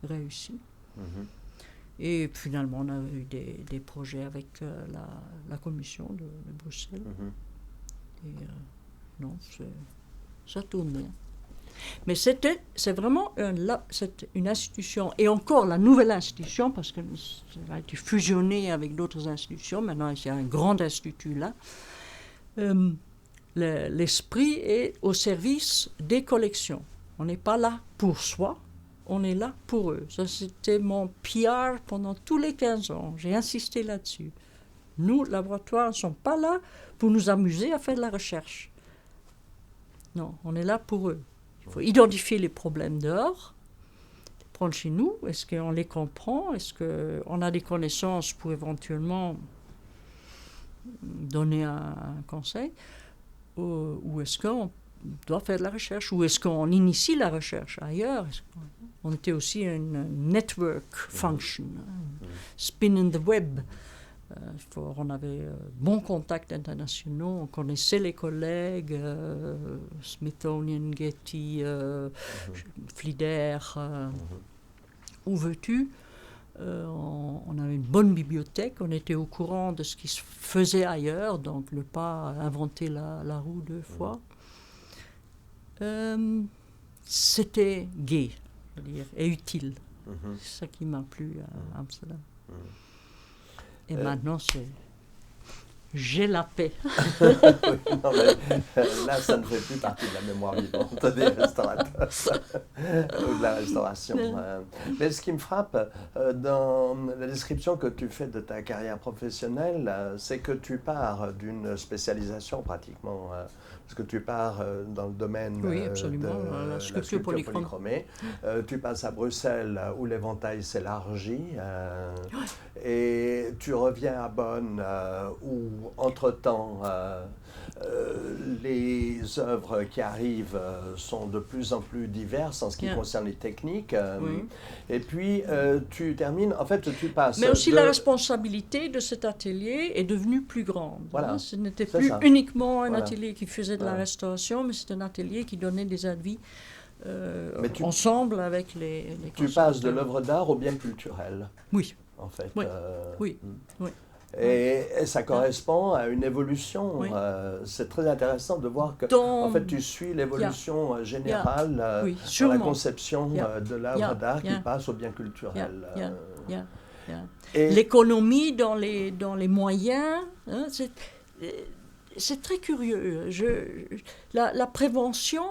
réussi. Et finalement, on a eu des projets avec la commission de Bruxelles. Et non, ça tourne bien. Mais c'est vraiment une institution, et encore la nouvelle institution, parce que ça a été fusionné avec d'autres institutions, maintenant il y a un grand institut là. L'esprit est au service des collections. On n'est pas là pour soi, on est là pour eux. Ça, c'était mon PR pendant tous les 15 ans, j'ai insisté là-dessus. Nous, laboratoires, ne sommes pas là pour nous amuser à faire de la recherche. Non, on est là pour eux. Il faut identifier les problèmes dehors, les prendre chez nous. Est-ce qu'on les comprend? Est-ce qu'on a des connaissances pour éventuellement donner un conseil? Ou est-ce qu'on doit faire de la recherche? Ou est-ce qu'on initie la recherche ailleurs? On était aussi une network function, spin in the web. On avait bons contacts internationaux, on connaissait les collègues, Smithsonian, Getty, Flidder, où veux-tu. On avait une bonne bibliothèque, on était au courant de ce qui se faisait ailleurs, donc ne pas inventer la roue deux fois. C'était gai, je veux dire, et utile. C'est ça qui m'a plu à Amsterdam. Et maintenant, j'ai la paix. Oui, non, mais, là, ça ne fait plus partie de la mémoire vivante des restaurateurs ou de la restauration. Mais ce qui me frappe dans la description que tu fais de ta carrière professionnelle, c'est que tu pars d'une spécialisation pratiquement, parce que tu pars dans le domaine Oui, de la sculpture polychromée. Tu passes à Bruxelles où l'éventail s'élargit et tu reviens à Bonn où entre-temps, les œuvres qui arrivent sont de plus en plus diverses en ce qui concerne les techniques. Et puis, tu termines, en fait, tu passes... Mais aussi la responsabilité de cet atelier est devenue plus grande. Voilà, ce n'était plus uniquement un atelier qui faisait de la restauration, mais c'est un atelier qui donnait des avis ensemble avec les Tu passes de l'œuvre d'art au bien culturel. Oui. En fait. Oui. Et ça correspond à une évolution. C'est très intéressant de voir que en fait, tu suis l'évolution générale dans la conception de l'œuvre d'art qui passe au bien culturel. Et l'économie dans les moyens, hein, c'est très curieux. La prévention,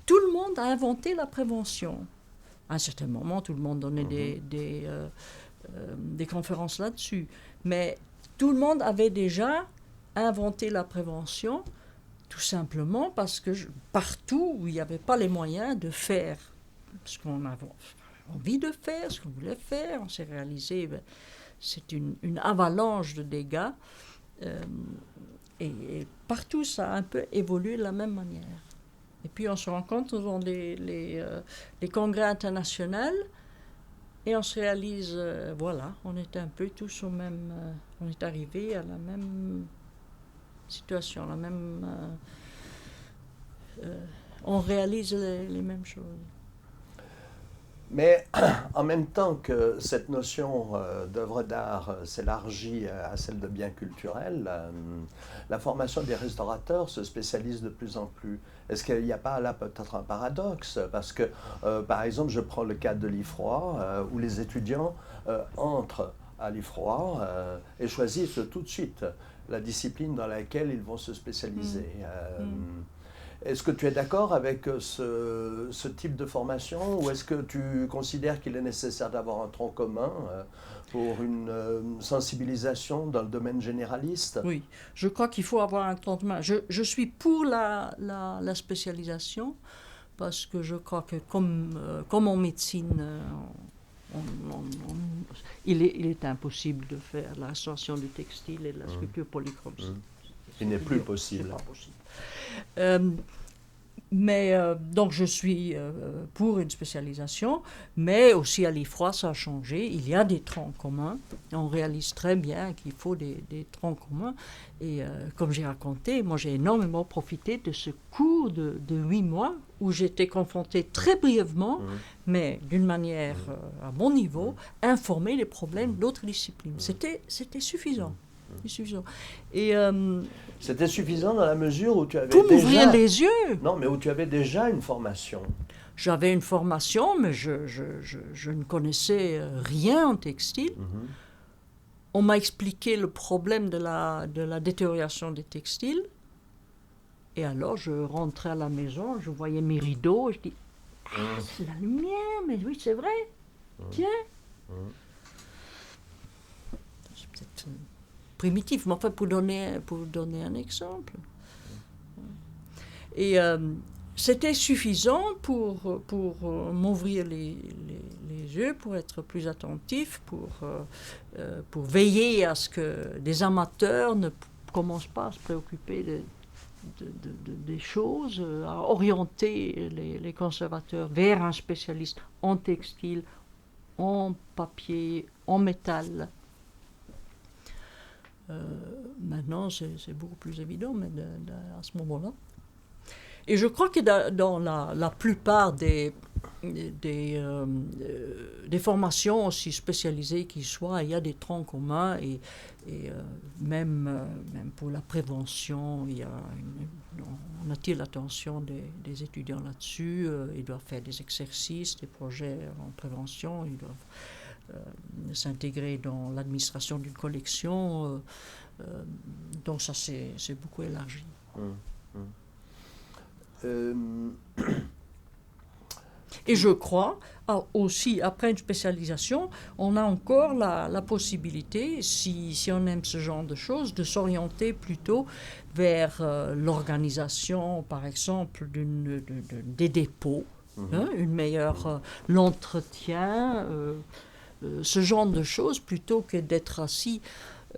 tout le monde a inventé la prévention. À un certain moment, tout le monde donnait des conférences là-dessus. Mais tout le monde avait déjà inventé la prévention, tout simplement parce que partout où il n'y avait pas les moyens de faire ce qu'on avait envie de faire, ce qu'on voulait faire, on s'est réalisé, c'est une avalanche de dégâts. Et partout, ça a un peu évolué de la même manière. Et puis on se rend compte dans les congrès internationaux, et on se réalise, on est un peu tous au même... on est arrivés à la même situation, on réalise les mêmes choses. Mais en même temps que cette notion d'œuvre d'art s'élargit à celle de bien culturel, la formation des restaurateurs se spécialise de plus en plus. Est-ce qu'il n'y a pas là peut-être un paradoxe? Parce que, par exemple, je prends le cas de l'IFROI, où les étudiants entrent à l'IFROI et choisissent tout de suite la discipline dans laquelle ils vont se spécialiser. Est-ce que tu es d'accord avec ce type de formation ou est-ce que tu considères qu'il est nécessaire d'avoir un tronc commun pour une sensibilisation dans le domaine généraliste? Oui, je crois qu'il faut avoir un tronc commun. Je suis pour la spécialisation parce que je crois que comme en médecine, il est impossible de faire la restauration du textile et de la sculpture polychrome. Il n'est plus possible. C'est pas possible. Donc je suis pour une spécialisation, mais aussi à l'IFROI ça a changé. Il y a des troncs communs. On réalise très bien qu'il faut des troncs communs. Et comme j'ai raconté, moi j'ai énormément profité de ce cours de 8 mois où j'étais confrontée très brièvement, mais d'une manière à mon niveau, informer les problèmes d'autres disciplines. C'était suffisant. Et c'était suffisant dans la mesure où tu avais pour m'ouvrir les yeux. Non, mais où tu avais déjà une formation. J'avais une formation, mais je ne connaissais rien en textile. On m'a expliqué le problème de la détérioration des textiles. Et alors, je rentrais à la maison, je voyais mes rideaux, je dis « Ah, c'est la lumière, mais oui, c'est vrai. Tiens. » C'est peut-être primitif, mais enfin pour donner un exemple. Et c'était suffisant pour m'ouvrir les yeux, pour être plus attentif, pour veiller à ce que des amateurs ne commencent pas à se préoccuper des choses, à orienter les conservateurs vers un spécialiste en textile, en papier, en métal. Maintenant, c'est beaucoup plus évident, mais à ce moment-là. Et je crois que dans la plupart des des formations aussi spécialisées qui soient. Il y a des troncs communs et même pour la prévention, on attire l'attention des étudiants là-dessus. Ils doivent faire des exercices, des projets en prévention, ils doivent s'intégrer dans l'administration d'une collection. Donc ça, c'est beaucoup élargi. Et je crois aussi, après une spécialisation, on a encore la possibilité, si on aime ce genre de choses, de s'orienter plutôt vers l'organisation, par exemple, des dépôts, une meilleure l'entretien, ce genre de choses, plutôt que d'être assis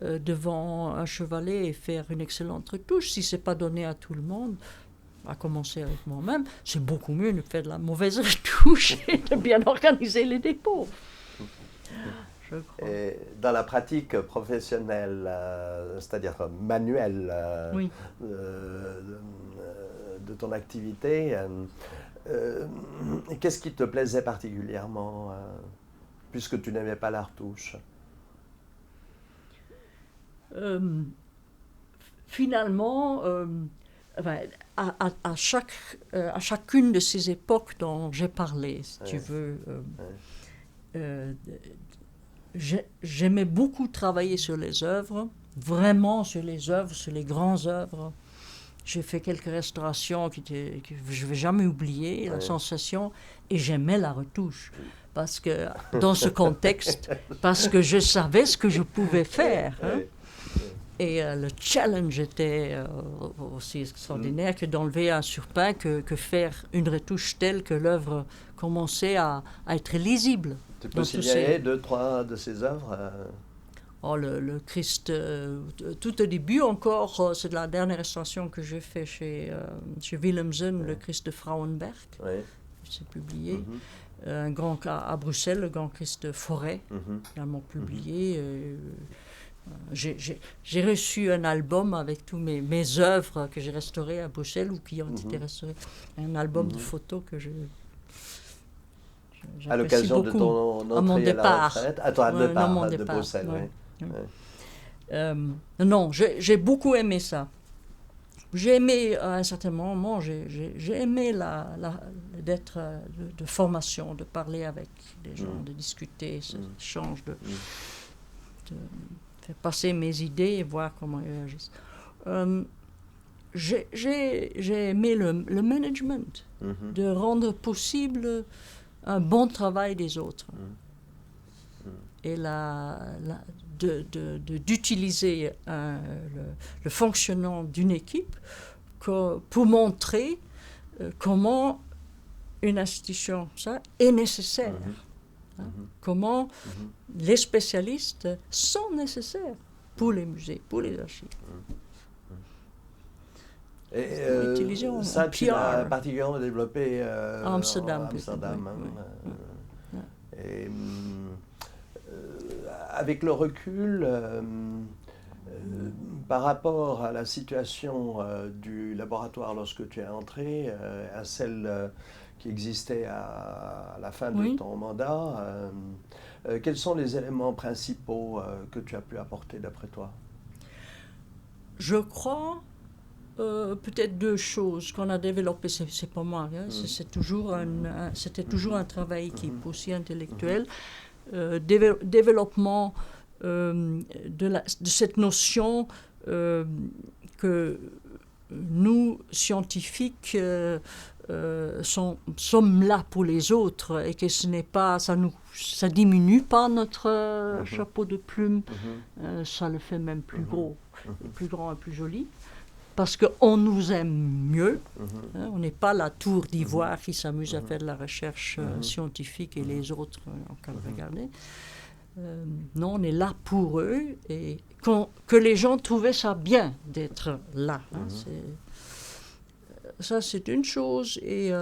devant un chevalet et faire une excellente retouche. Si ce n'est pas donné à tout le monde, à commencer avec moi-même, c'est beaucoup mieux de faire de la mauvaise retouche et de bien organiser les dépôts. Je crois. Et dans la pratique professionnelle, c'est-à-dire manuelle Oui. De ton activité, qu'est-ce qui te plaisait particulièrement, puisque tu n'aimais pas la retouche? Finalement, à chacune de ces époques dont j'ai parlé, si tu veux, j'aimais beaucoup travailler sur les œuvres, vraiment sur les œuvres, sur les grandes œuvres. J'ai fait quelques restaurations que je ne vais jamais oublier, la sensation, et j'aimais la retouche. Parce que, dans ce contexte, parce que je savais ce que je pouvais faire. Hein. Et le challenge était aussi extraordinaire que d'enlever un surpeint, que faire une retouche telle que l'œuvre commençait à être lisible. Tu peux signaler 2-3 de ces œuvres le Christ, tout au début encore, c'est de la dernière restauration que j'ai fait chez Willemsen, le Christ de Frauenberg. C'est publié. Un grand à Bruxelles, le grand Christ de Forêt, également publié. J'ai reçu un album avec tous mes œuvres que j'ai restaurées à Bruxelles ou qui ont été restaurées. Un album de photos que à l'occasion de ton entrée à la retraite, à ton départ de Bruxelles. Non, j'ai beaucoup aimé ça. J'ai aimé, à un certain moment, j'ai aimé d'être de formation, de parler avec des gens, de discuter, cet échange, de faire passer mes idées et voir comment ils réagissent. J'ai aimé le management, de rendre possible un bon travail des autres. Et d'utiliser le fonctionnement d'une équipe pour montrer comment une institution ça est nécessaire. Comment les spécialistes sont nécessaires pour les musées, pour les archives. Et ça, tu l'as particulièrement développé à Amsterdam. Et avec le recul, par rapport à la situation du laboratoire lorsque tu es entré, à celle qui existait à la fin de ton mandat, quels sont les éléments principaux que tu as pu apporter d'après toi? Je crois peut-être deux choses qu'on a développées, c'est pas moi, hein, c'était toujours un travail qui est aussi intellectuel. Développement de cette notion que nous, scientifiques, sommes là pour les autres et que ça diminue pas notre chapeau de plume, ça le fait même plus gros, plus grand et plus joli. Parce qu'on nous aime mieux, hein, on n'est pas la tour d'ivoire qui s'amuse à faire de la recherche scientifique et les autres encore le regarder. Non, on est là pour eux et que les gens trouvaient ça bien d'être là. Hein, ça, c'est une chose. Et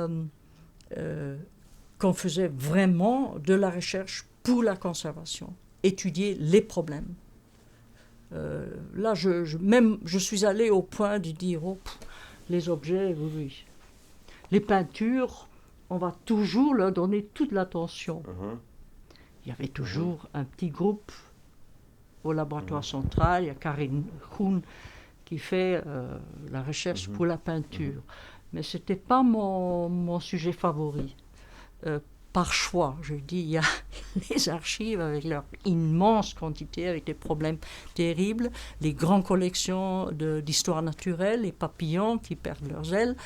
qu'on faisait vraiment de la recherche pour la conservation, étudier les problèmes. Là, je suis allée au point de dire les objets, oui. Les peintures, on va toujours leur donner toute l'attention. Mhm. Il y avait toujours un petit groupe au laboratoire central, il y a Karin Kuhn qui fait la recherche pour la peinture. Mais ce n'était pas mon sujet favori. Par choix, je dis, il y a les archives avec leur immense quantité, avec des problèmes terribles, les grandes collections d'histoire naturelle, les papillons qui perdent leurs ailes,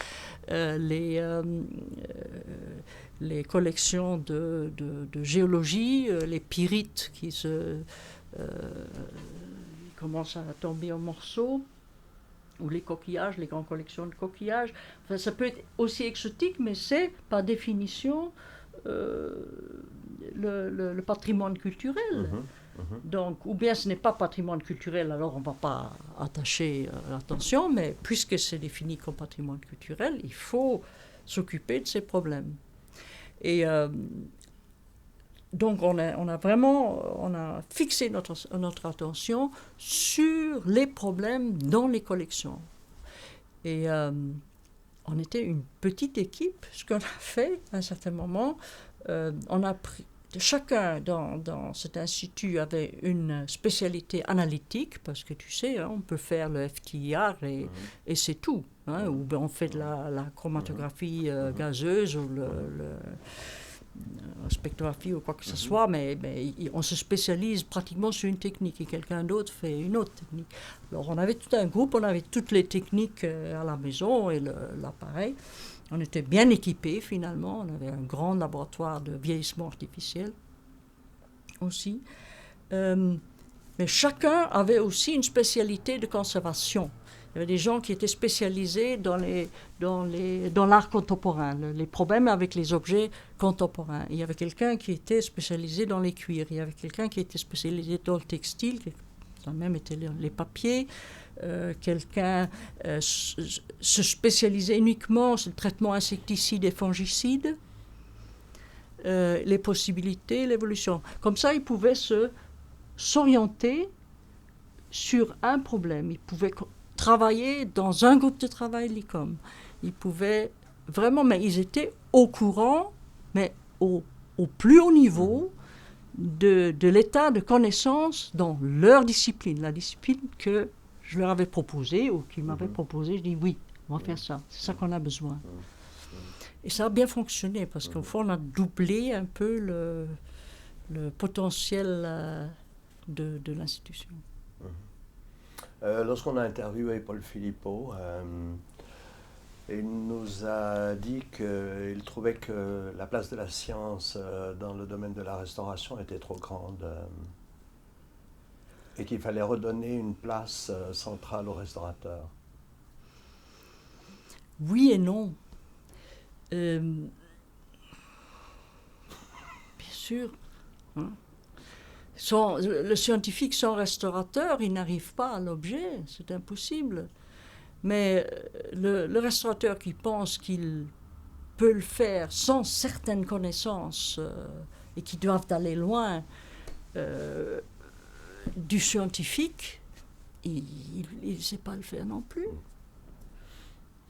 les collections de géologie, les pyrites qui commencent à tomber en morceaux, ou les coquillages, les grandes collections de coquillages. Enfin, ça peut être aussi exotique, mais c'est par définition le patrimoine culturel. Donc, ou bien ce n'est pas patrimoine culturel, alors on ne va pas attacher l'attention, mais puisque c'est défini comme patrimoine culturel, il faut s'occuper de ces problèmes. Et donc on a fixé notre attention sur les problèmes dans les collections. Et on était une petite équipe. Ce qu'on a fait à un certain moment, on a pris, chacun dans cet institut avait une spécialité analytique, parce que tu sais, on peut faire le FTIR et c'est tout. Ou on fait de la chromatographie gazeuse ou la spectrographie ou quoi que ce soit, mais on se spécialise pratiquement sur une technique et quelqu'un d'autre fait une autre technique. Alors on avait tout un groupe, on avait toutes les techniques à la maison et l'appareil. On était bien équipés finalement, on avait un grand laboratoire de vieillissement artificiel aussi. Mais chacun avait aussi une spécialité de conservation. Il y avait des gens qui étaient spécialisés dans l'art contemporain, les problèmes avec les objets contemporains. Il y avait quelqu'un qui était spécialisé dans les cuirs, il y avait quelqu'un qui était spécialisé dans le textile, ça même était les papiers, quelqu'un se spécialisait uniquement sur le traitement insecticide et fongicide, les possibilités, l'évolution. Comme ça, ils pouvaient s'orienter sur un problème. Ils pouvaient travailler dans un groupe de travail l'ICOM. Ils pouvaient vraiment, mais ils étaient au courant, mais au plus haut niveau de l'état de connaissance dans leur discipline, la discipline que je leur avais proposée ou qu'ils m'avaient proposée. Je dis oui, on va faire ça, c'est ça qu'on a besoin. Et ça a bien fonctionné parce qu'au fond, on a doublé un peu le potentiel de l'institution. Lorsqu'on a interviewé Paul Philippot, il nous a dit qu'il trouvait que la place de la science dans le domaine de la restauration était trop grande et qu'il fallait redonner une place centrale aux restaurateurs. Oui et non. Bien sûr. Le scientifique sans restaurateur, il n'arrive pas à l'objet, c'est impossible. Mais le restaurateur qui pense qu'il peut le faire sans certaines connaissances et qui doivent aller loin du scientifique, il ne sait pas le faire non plus.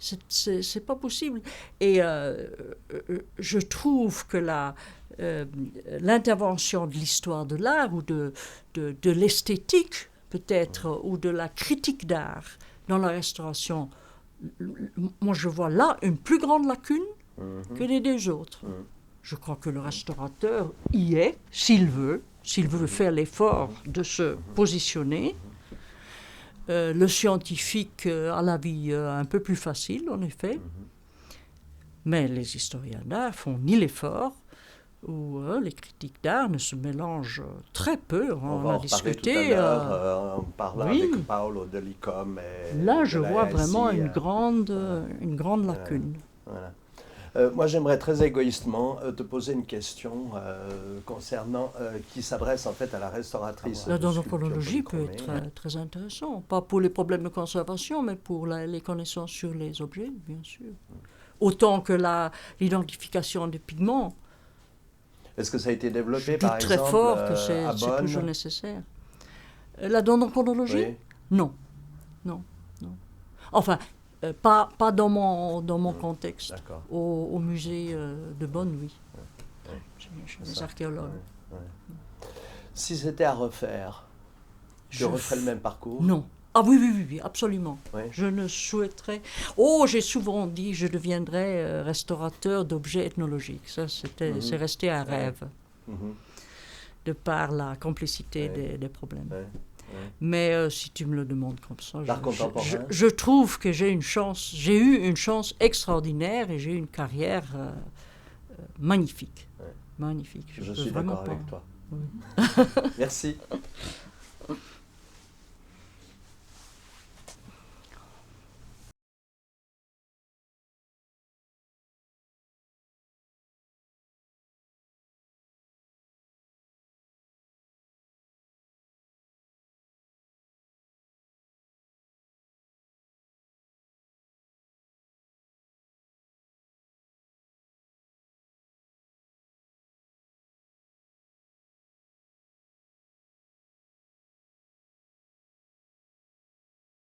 C'est pas possible. Et je trouve que l'intervention de l'histoire de l'art ou de l'esthétique, peut-être, ou de la critique d'art dans la restauration, moi je vois là une plus grande lacune que les deux autres. Je crois que le restaurateur y est, s'il veut faire l'effort de se positionner. Le scientifique a la vie un peu plus facile, en effet. Mais les historiens d'art font ni l'effort, ou les critiques d'art ne se mélangent très peu. On va en discuté. Tout à l'heure, en parlant avec Paolo de l'ICOM. Là, je vois vraiment une grande lacune. Voilà. Moi, j'aimerais très égoïstement te poser une question concernant qui s'adresse en fait à la restauratrice. La dendrochronologie peut être très intéressant, pas pour les problèmes de conservation, mais pour les connaissances sur les objets, bien sûr. Autant que l'identification des pigments. Est-ce que ça a été développé par exemple très fort que c'est toujours nécessaire. La dendrochronologie ? Oui. Non. Enfin, Pas dans mon contexte. D'accord. Au musée de Bonn, oui. Ouais. Chez les archéologues. Ouais. Si c'était à refaire, tu referais le même parcours? Non. Ah oui, absolument. Ouais. Je ne souhaiterais... Oh, j'ai souvent dit je deviendrais restaurateur d'objets ethnologiques. Ça, c'est resté un rêve, de par la complexité des problèmes. Ouais. Mais si tu me le demandes comme ça, je trouve que j'ai eu une chance extraordinaire et j'ai eu une carrière magnifique. Ouais. Magnifique. Je suis d'accord avec toi. Oui. Merci.